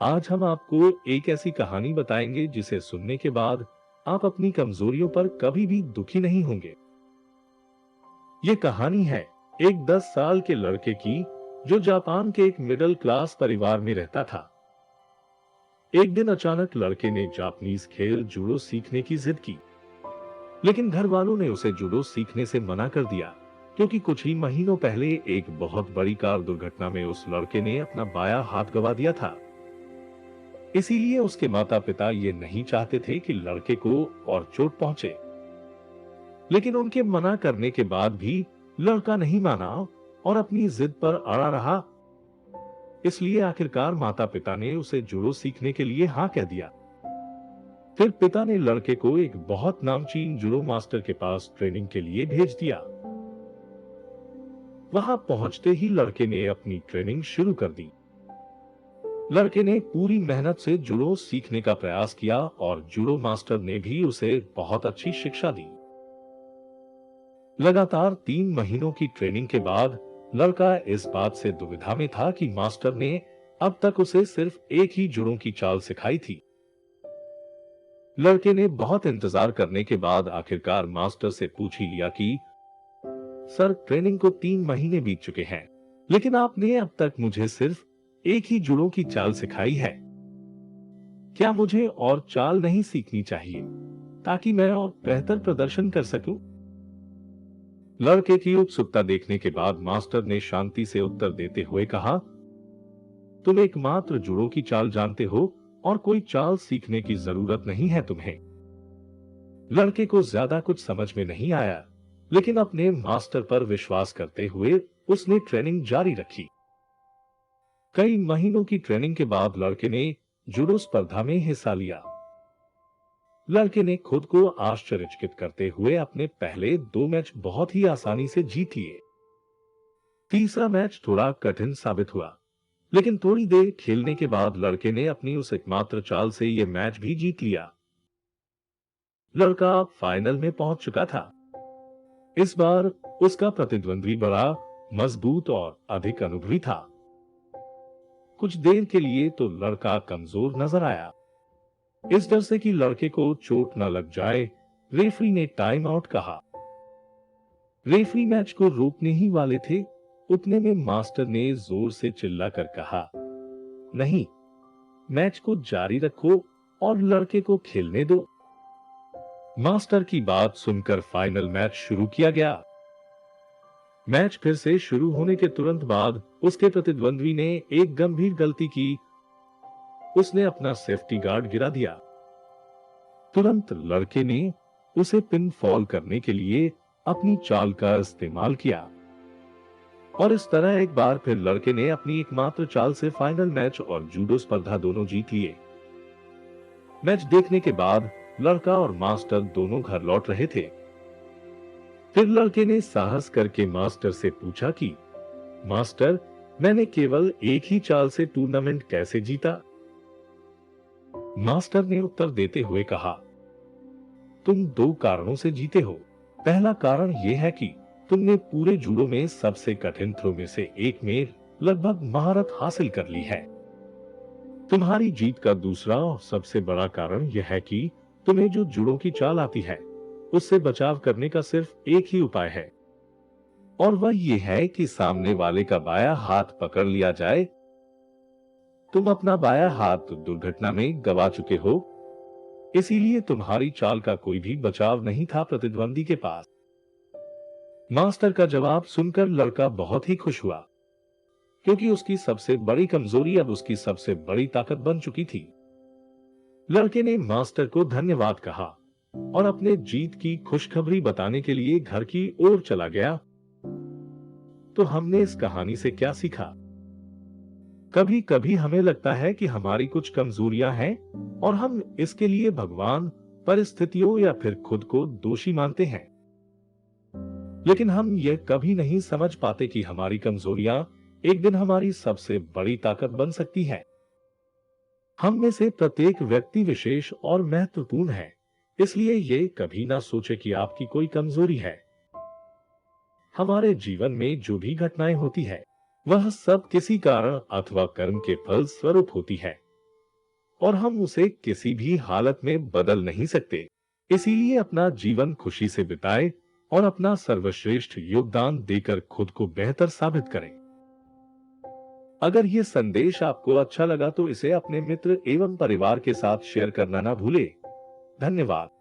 आज हम आपको एक ऐसी कहानी बताएंगे जिसे सुनने के बाद आप अपनी कमजोरियों पर कभी भी दुखी नहीं होंगे। ये कहानी है एक 10 साल के लड़के की जो जापान के एक मिडिल क्लास परिवार में रहता था। एक दिन अचानक लड़के ने जापानीज खेल जूडो सीखने की जिद की, लेकिन घर वालों ने उसे जूडो सीखने से मना कर दिया क्योंकि कुछ ही महीनों पहले एक बहुत बड़ी कार दुर्घटना में उस लड़के ने अपना बायां हाथ गंवा दिया था। इसीलिए उसके माता पिता ये नहीं चाहते थे कि लड़के को और चोट पहुंचे। लेकिन उनके मना करने के बाद भी लड़का नहीं माना और अपनी जिद पर अड़ा रहा। इसलिए आखिरकार माता पिता ने उसे जूडो सीखने के लिए हाँ कह दिया। फिर पिता ने लड़के को एक बहुत नामचीन जूडो मास्टर के पास ट्रेनिंग के लिए भेज दिया। वहां पहुंचते ही लड़के ने अपनी ट्रेनिंग शुरू कर दी। लड़के ने पूरी मेहनत से जूडो सीखने का प्रयास किया और जूडो मास्टर ने भी उसे बहुत अच्छी शिक्षा दी। लगातार 3 महीनों की ट्रेनिंग के बाद लड़का इस बात से दुविधा में था कि मास्टर ने अब तक उसे सिर्फ एक ही जूडो की चाल सिखाई थी। लड़के ने बहुत इंतजार करने के बाद आखिरकार मास्टर से पूछ ही लिया कि सर, ट्रेनिंग को 3 महीने बीत चुके हैं, लेकिन आपने अब तक मुझे सिर्फ एक ही जूडो की चाल सिखाई है। क्या मुझे और चाल नहीं सीखनी चाहिए ताकि मैं और बेहतर प्रदर्शन कर सकूं? लड़के की उत्सुकता देखने के बाद मास्टर ने शांति से उत्तर देते हुए कहा, तुम एकमात्र जूडो की चाल जानते हो और कोई चाल सीखने की जरूरत नहीं है तुम्हें। लड़के को ज्यादा कुछ समझ में नहीं आया, लेकिन अपने मास्टर पर विश्वास करते हुए उसने ट्रेनिंग जारी रखी। कई महीनों की ट्रेनिंग के बाद लड़के ने जूडो स्पर्धा में हिस्सा लिया। लड़के ने खुद को आश्चर्यचकित करते हुए अपने पहले 2 मैच बहुत ही आसानी से जीत लिए। तीसरा मैच थोड़ा कठिन साबित हुआ, लेकिन थोड़ी देर खेलने के बाद लड़के ने अपनी उस एकमात्र चाल से यह मैच भी जीत लिया। लड़का फाइनल में पहुंच चुका था। इस बार उसका प्रतिद्वंद्वी बड़ा मजबूत और अधिक अनुभवी था। कुछ देर के लिए तो लड़का कमजोर नजर आया। इस डर से कि लड़के को चोट न लग जाए, रेफरी ने टाइम आउट कहा। रेफरी मैच को रोकने ही वाले थे, उतने में मास्टर ने जोर से चिल्लाकर कहा, नहीं, मैच को जारी रखो और लड़के को खेलने दो। मास्टर की बात सुनकर फाइनल मैच शुरू किया गया। मैच फिर से शुरू होने के तुरंत बाद उसके प्रतिद्वंद्वी ने एक गंभीर गलती की। उसने अपना सेफ्टी गार्ड गिरा दिया। तुरंत लड़के ने उसे पिन फॉल करने के लिए अपनी चाल का इस्तेमाल किया और इस तरह एक बार फिर लड़के ने अपनी एकमात्र चाल से फाइनल मैच और जूडो स्पर्धा दोनों जीत लिए। मैच देखने के बाद लड़का और मास्टर दोनों घर लौट रहे थे। फिर लड़के ने साहस करके मास्टर से पूछा कि मास्टर, मैंने केवल एक ही चाल से टूर्नामेंट कैसे जीता? मास्टर ने उत्तर देते हुए कहा, तुम 2 कारणों से जीते हो। पहला कारण यह है कि तुमने पूरे जूडो में सबसे कठिन थ्रो में से एक में लगभग महारत हासिल कर ली है। तुम्हारी जीत का दूसरा और सबसे बड़ा कारण यह है कि तुम्हें जो जूडो की चाल आती है उससे बचाव करने का सिर्फ एक ही उपाय है, और वह यह है कि सामने वाले का बायां हाथ पकड़ लिया जाए। तुम अपना बायां हाथ दुर्घटना में गंवा चुके हो, इसीलिए तुम्हारी चाल का कोई भी बचाव नहीं था प्रतिद्वंदी के पास। मास्टर का जवाब सुनकर लड़का बहुत ही खुश हुआ, क्योंकि उसकी सबसे बड़ी कमजोरी अब उसकी सबसे बड़ी ताकत बन चुकी थी। लड़के ने मास्टर को धन्यवाद कहा और अपने जीत की खुशखबरी बताने के लिए घर की ओर चला गया। तो हमने इस कहानी से क्या सीखा? कभी कभी हमें लगता है कि हमारी कुछ कमजोरियां हैं और हम इसके लिए भगवान, परिस्थितियों या फिर खुद को दोषी मानते हैं। लेकिन हम यह कभी नहीं समझ पाते कि हमारी कमजोरियां एक दिन हमारी सबसे बड़ी ताकत बन सकती है। हम में से प्रत्येक व्यक्ति विशेष और महत्वपूर्ण है, इसलिए ये कभी ना सोचे कि आपकी कोई कमजोरी है। हमारे जीवन में जो भी घटनाएं होती है वह सब किसी कारण अथवा कर्म के फल स्वरूप होती है। और हम उसे किसी भी हालत में बदल नहीं सकते। इसीलिए अपना जीवन खुशी से बिताएं और अपना सर्वश्रेष्ठ योगदान देकर खुद को बेहतर साबित करें। अगर ये संदेश आपको अच्छा लगा तो इसे अपने मित्र एवं परिवार के साथ शेयर करना ना भूलें। धन्यवाद।